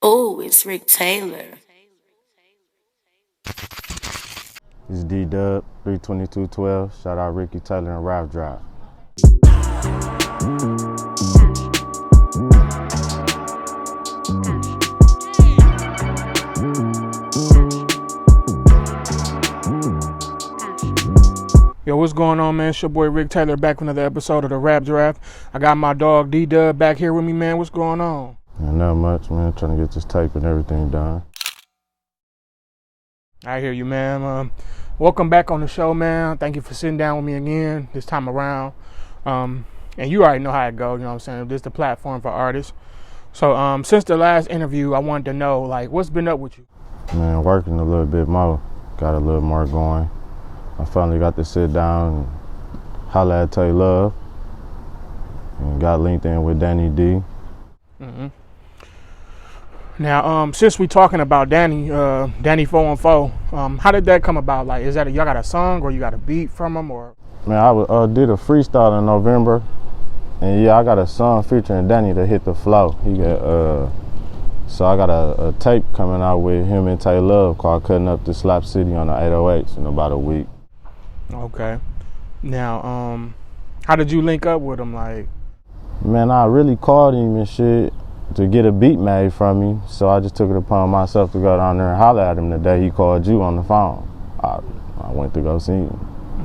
Oh, it's Rick Taylor. It's D-Dub, 32212. Shout out Ricky Taylor and Rap Drive. Yo, what's going on, man? It's your boy Rick Taylor back with another episode of the Rap Draft. I got my dog D-Dub back here with me, man. What's going on? Not much, man. Trying to get this tape and everything done. I hear you, man. Welcome back on the show, man. Thank you for sitting down with me again this time around. And you already know how it goes, you know what I'm saying? This is the platform for artists. So since the last interview, I wanted to know, like, what's been up with you? Man, working a little bit more. Got a little more going. I finally got to sit down and holler at Tay Love. And got linked in with Danny D. Mm-hmm. Now, since we talking about Danny414, how did that come about? Like, is that y'all got a song or you got a beat from him, or? Man, I did a freestyle in November, and yeah, I got a song featuring Danny to hit the flow. He got so I got a tape coming out with him and Tay Love called "Cutting Up the Slap City" on the 808s in about a week. Okay. Now, how did you link up with him? Like, man, I really called him and shit to get a beat made from me, so I just took it upon myself to go down there and holler at him the day he called you on the phone. I went to go see him.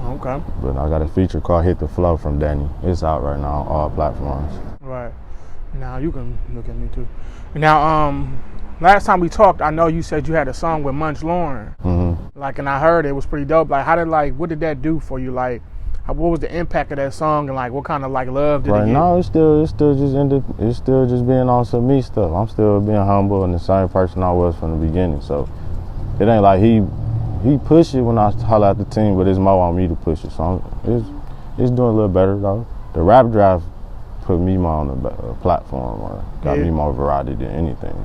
Okay. But I got a feature called "Hit the Flow" from Danny. It's out right now on all platforms. Right. Now you can look at me too. Now, last time we talked, I know you said you had a song with Munch Lauren. Mm-hmm. Like, and I heard it was pretty dope. Like, what did that do for you? Like, what was the impact of that song, and like, what kind of like love did it get? Right now, it's still just being on some me stuff. I'm still being humble and the same person I was from the beginning. So it ain't like he pushed it when I holler at the team, but it's more on me to push it. So it's doing a little better though. The Rap Drive put me more on the platform, or got me more variety than anything.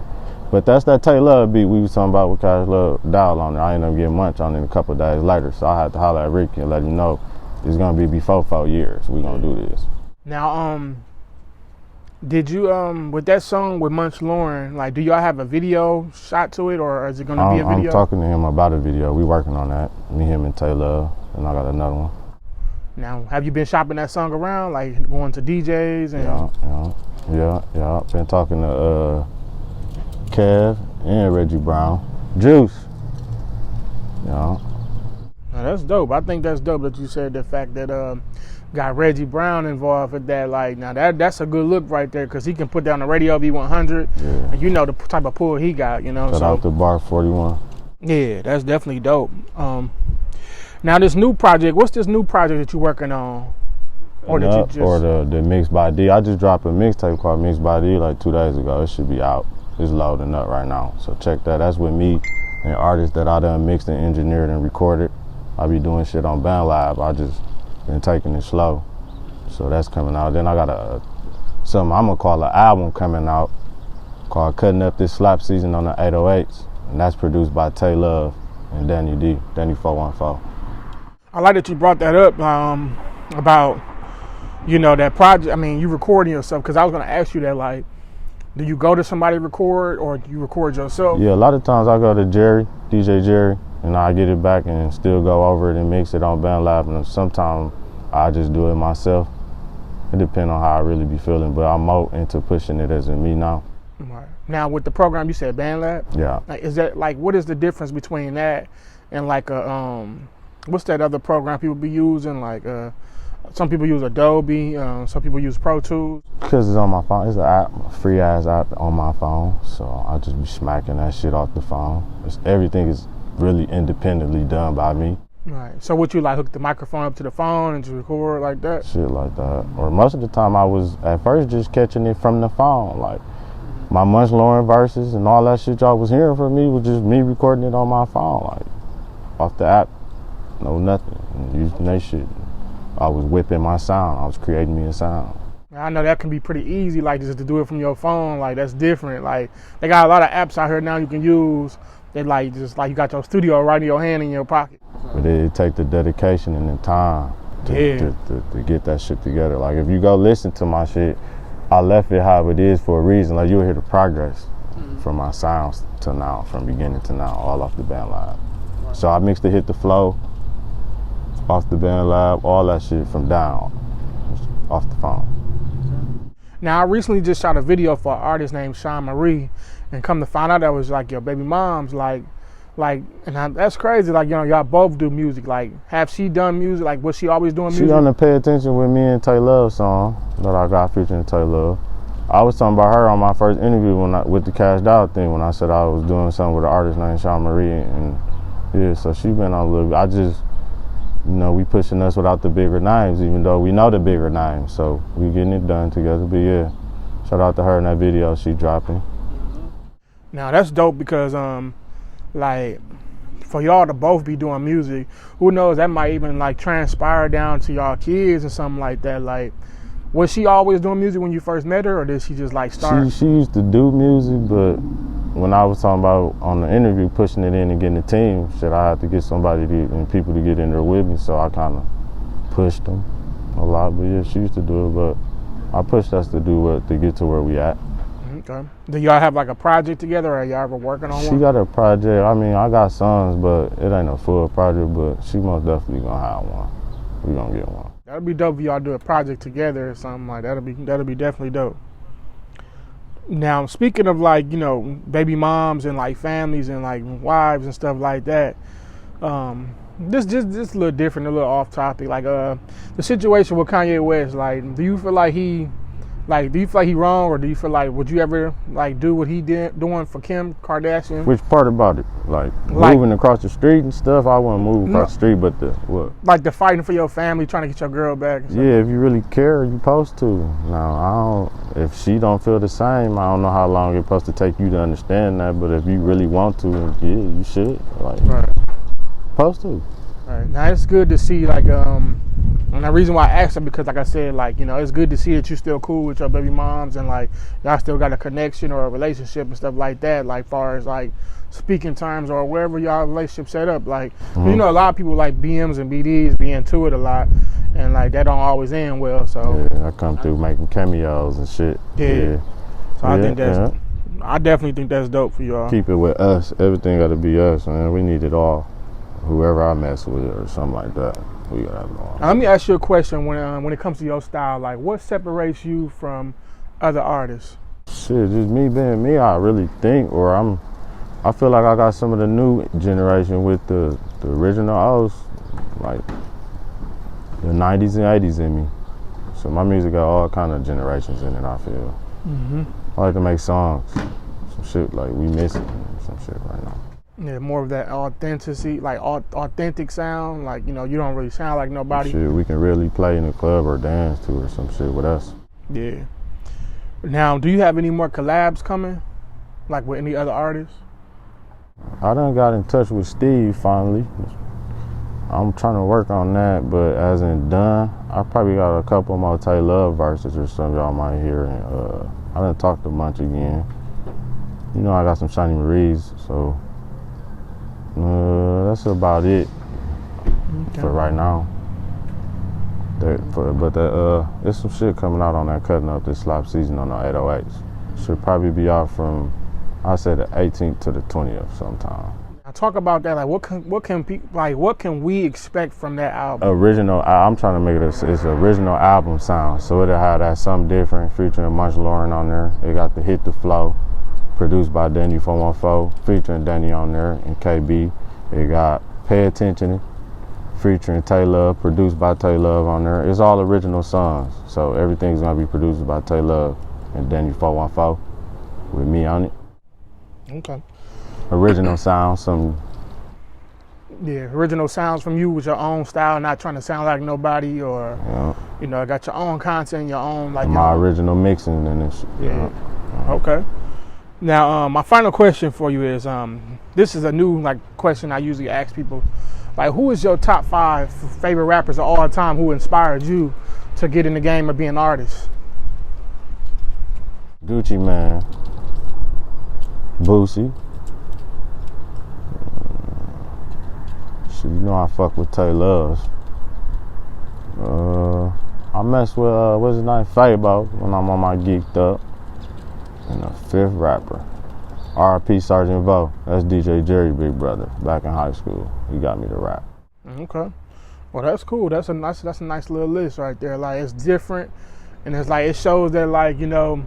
But that's that Tay Love beat we was talking about with Cash Love Dial on there. I ended up getting Munch on it a couple of days later, so I had to holler at Ricky and let him know it's gonna be before 4 years. We gonna do this. Now, did you with that song with Munch Lauren, like, do y'all have a video shot to it, or is it gonna be a video? I'm talking to him about a video. We working on that. Me, him, and Tay Love, and I got another one. Now, have you been shopping that song around, like going to DJs and? Yeah. Been talking to Kev and Reggie Brown, Juice. Yeah. Now, that's dope. I think that's dope that you said the fact that got Reggie Brown involved with that. Like, now that's a good look right there, because he can put down the radio V100. Yeah. And you know the type of pull he got. You know. Cut out the bar 41. Yeah, that's definitely dope. Now this new project, what's this new project that you're working on? Or the Mix by D. I just dropped a mixtape called Mix by D like 2 days ago. It should be out. It's loading up right now. So check that. That's with me and artists that I done mixed and engineered and recorded. I be doing shit on Bandlab. I just been taking it slow. So that's coming out. Then I got something I'm gonna call an album coming out called Cutting Up This Slap Season on the 808s. And that's produced by Tay Love and Danny D, Danny414. I like that you brought that up about, you know, that project. I mean, you recording yourself, because I was gonna ask you that, like, do you go to somebody record, or do you record yourself? Yeah, a lot of times I go to DJ Jerry, and I get it back and still go over it and mix it on Bandlab. And sometimes I just do it myself. It depends on how I really be feeling, but I'm more into pushing it as in me now. Right. Now with the program, you said Bandlab? Yeah. Like, is that, like, what is the difference between that and like a what's that other program people be using? Like some people use Adobe, some people use Pro Tools. Because it's on my phone. It's an app, a free ass app on my phone. So I just be smacking that shit off the phone. Everything is really independently done by me. Right. So what you like, hook the microphone up to the phone and just record like that? Shit like that. Or most of the time I was at first just catching it from the phone. Like my Munch Lauren verses and all that shit y'all was hearing from me was just me recording it on my phone. Like off the app. No nothing. Using that shit. I was whipping my sound. I was creating me a sound. I know that can be pretty easy, like, just to do it from your phone. Like, that's different. Like, they got a lot of apps out here now you can use that, like, just like you got your studio right in your hand, in your pocket. But it take the dedication and the time to get that shit together. Like, if you go listen to my shit, I left it how it is for a reason. Like, you'll hear the progress. from my sounds to now, from beginning to now, all off the Bandlab. So I mixed the Hit the Flow off the Bandlab, all that shit from down, off the phone. Now I recently just shot a video for an artist named Sean Marie, and come to find out that was like your baby mom's that's crazy. Like, you know, y'all both do music. Like, have she done music? Like, was she always doing music? She on the Pay Attention with me and Tay Love song that I got featuring Tay Love. I was talking about her on my first interview with the Cashed Out thing, when I said I was doing something with an artist named Sean Marie, and yeah, so she been on a little bit. I just, you know, we pushing us without the bigger names, even though we know the bigger names, so we getting it done together. But yeah, shout out to her in that video she dropping. Now that's dope because like, for y'all to both be doing music, who knows, that might even like transpire down to y'all kids or something like that. Like, was she always doing music when you first met her, or did she just like start? She used to do music, but when I was talking about on the interview pushing it in and getting a team, shit, I had to get somebody and people to get in there with me, so I kind of pushed them a lot. But yeah, she used to do it, but I pushed us to do it to get to where we at. Okay. Do y'all have like a project together, or are y'all ever working on one? She got a project. I mean, I got songs, but it ain't a full project, but she most definitely gonna have one. We gonna get one. That'd be dope if y'all do a project together or something like that. That'd be definitely dope. Now, speaking of like, you know, baby moms and like families and like wives and stuff like that, this a little different, a little off topic. Like the situation with Kanye West, like, do you feel like he wrong, or do you feel like, would you ever like do what he did doing for Kim Kardashian? Which part about it? Like moving across the street and stuff? I wouldn't move across the street, but the what? Like the fighting for your family, trying to get your girl back. Yeah, if you really care, you supposed to. Now, I don't. If she don't feel the same, I don't know how long it's supposed to take you to understand that. But if you really want to, yeah, you should. Like, right. Supposed to. Right. Now it's good to see, like, and the reason why I asked her, because like I said, like, you know, it's good to see that you're still cool with your baby moms, and like y'all still got a connection or a relationship and stuff like that, like far as like speaking terms or wherever y'all relationship set up. Like, you know, a lot of people like BMs and BDs be into it a lot, and like that don't always end well. So yeah, I come through making cameos and shit. Yeah. So I think that's, I definitely think that's dope for y'all. Keep it with us. Everything got to be us, man. We need it all. Whoever I mess with or something like that, we gotta have it all. Now, let me ask you a question. When it comes to your style, like, what separates you from other artists? Shit, just me being me. I really think, I feel like I got some of the new generation with the original. I was like the 90s and 80s in me. So my music got all kind of generations in it, I feel. I like to make songs. Some shit like we missing some shit right now. Yeah, more of that authenticity, like authentic sound. Like, you know, you don't really sound like nobody. Shit, we can really play in the club or dance to or some shit with us. Yeah. Now, do you have any more collabs coming? Like with any other artists? I done got in touch with Steve finally. I'm trying to work on that, but as in done, I probably got a couple more Tay Love verses or something y'all might hear. And I done talked to Munch again. You know, I got some Shiny Maries, so that's about it for right now. But there's some shit coming out on that Cutting Up this slop season on the 808s. Should probably be out from, I said, the 18th to the 20th sometime. Now talk about that. Like, what can we expect from that album? Original. I'm trying to make it it's original album sound. So it'll have that something different, featuring Munch Lauren on there. It got the Hit the Flow, produced by Danny414, featuring Danny on there and KB. It got Pay Attention, featuring Tay Love, produced by Tay Love on there. It's all original songs, so everything's gonna be produced by Tay Love and Danny414 with me on it. Okay. Original sound, some. Yeah, original sounds from you with your own style, not trying to sound like nobody, or you know, got your own content, your own like my original mixing and this. Yeah. Okay. Now, my final question for you is, this is a new question I usually ask people. Like, who is your top 5 favorite rappers of all time who inspired you to get in the game of being an artist? Gucci Mane, Boosie. Shit, you know I fuck with Tay Love. I mess with what's his name, Fabo, when I'm on my Geeked Up. And a 5th rapper, R.I.P. Sergeant Vo. That's DJ Jerry, big brother. Back in high school, he got me to rap. Okay. Well, that's cool. That's a nice little list right there. Like, it's different, and it's like, it shows that, like, you know,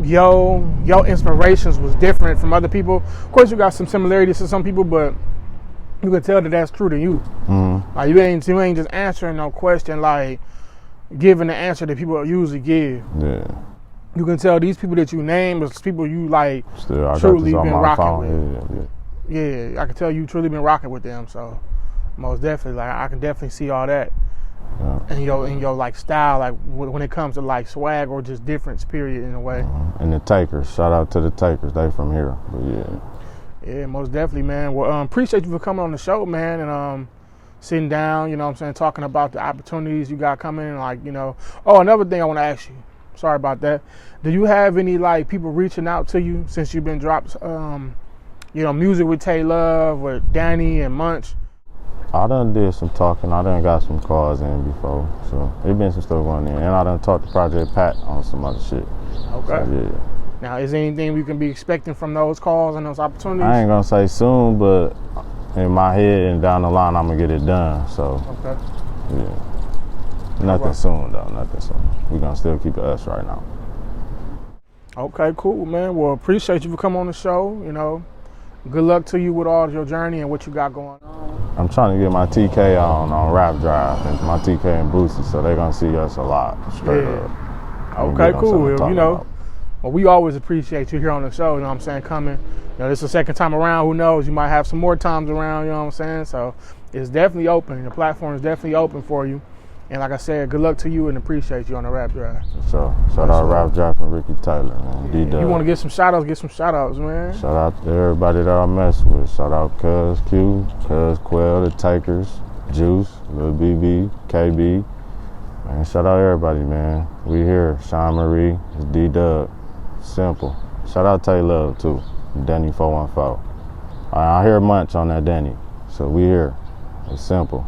your inspirations was different from other people. Of course, you got some similarities to some people, but you can tell that that's true to you. Mm-hmm. Like, you ain't just answering no question, like giving the answer that people usually give. Yeah. You can tell these people that you name is people you like Still, I truly got this been on my rocking phone. with. Yeah, I can tell you truly been rocking with them. So most definitely, like, I can definitely see all that. Yeah. And your like style, like when it comes to like swag or just difference, period, in a way. Mm-hmm. And the Takers, shout out to the Takers, they from here. But yeah, most definitely, man. Well, appreciate you for coming on the show, man, and sitting down, you know what I'm saying, talking about the opportunities you got coming, like, you know. Oh, another thing I want to ask you. Sorry about that. Do you have any like people reaching out to you since you've been dropped, you know, music with Tay Love, with Danny and Munch? I done did some talking. I done got some calls in before, so it been some stuff going in. And I done talked to Project Pat on some other shit. Okay. So, yeah. Now, is there anything we can be expecting from those calls and those opportunities? I ain't gonna say soon, but in my head and down the line, I'm gonna get it done. So, okay. Yeah. Nothing soon, though. Nothing soon. We gonna still keep it us right now. Okay, cool, man. Well, appreciate you for coming on the show. You know, good luck to you with all your journey and what you got going on. I'm trying to get my TK on Rap Drive, and my TK and Boosie, so they're gonna see us a lot, straight up. Okay, cool. You know, well, we always appreciate you here on the show, you know what I'm saying, coming. You know, this is the second time around. Who knows? You might have some more times around, you know what I'm saying? So it's definitely open. The platform is definitely open for you. And like I said, good luck to you and appreciate you on the Rap Drive. So shout out Rap Drive from Ricky Tyler, man. D-Dub. You want to get some shout outs, man. Shout out to everybody that I mess with. Shout out Cuz Q, Cuz Quell, the Takers, Juice, Lil BB, KB. Man, shout out everybody, man. We here. Sean Marie, it's D-Dub. Simple. Shout out Tay Love too. Danny414. I hear Munch on that Danny. So we here. It's simple.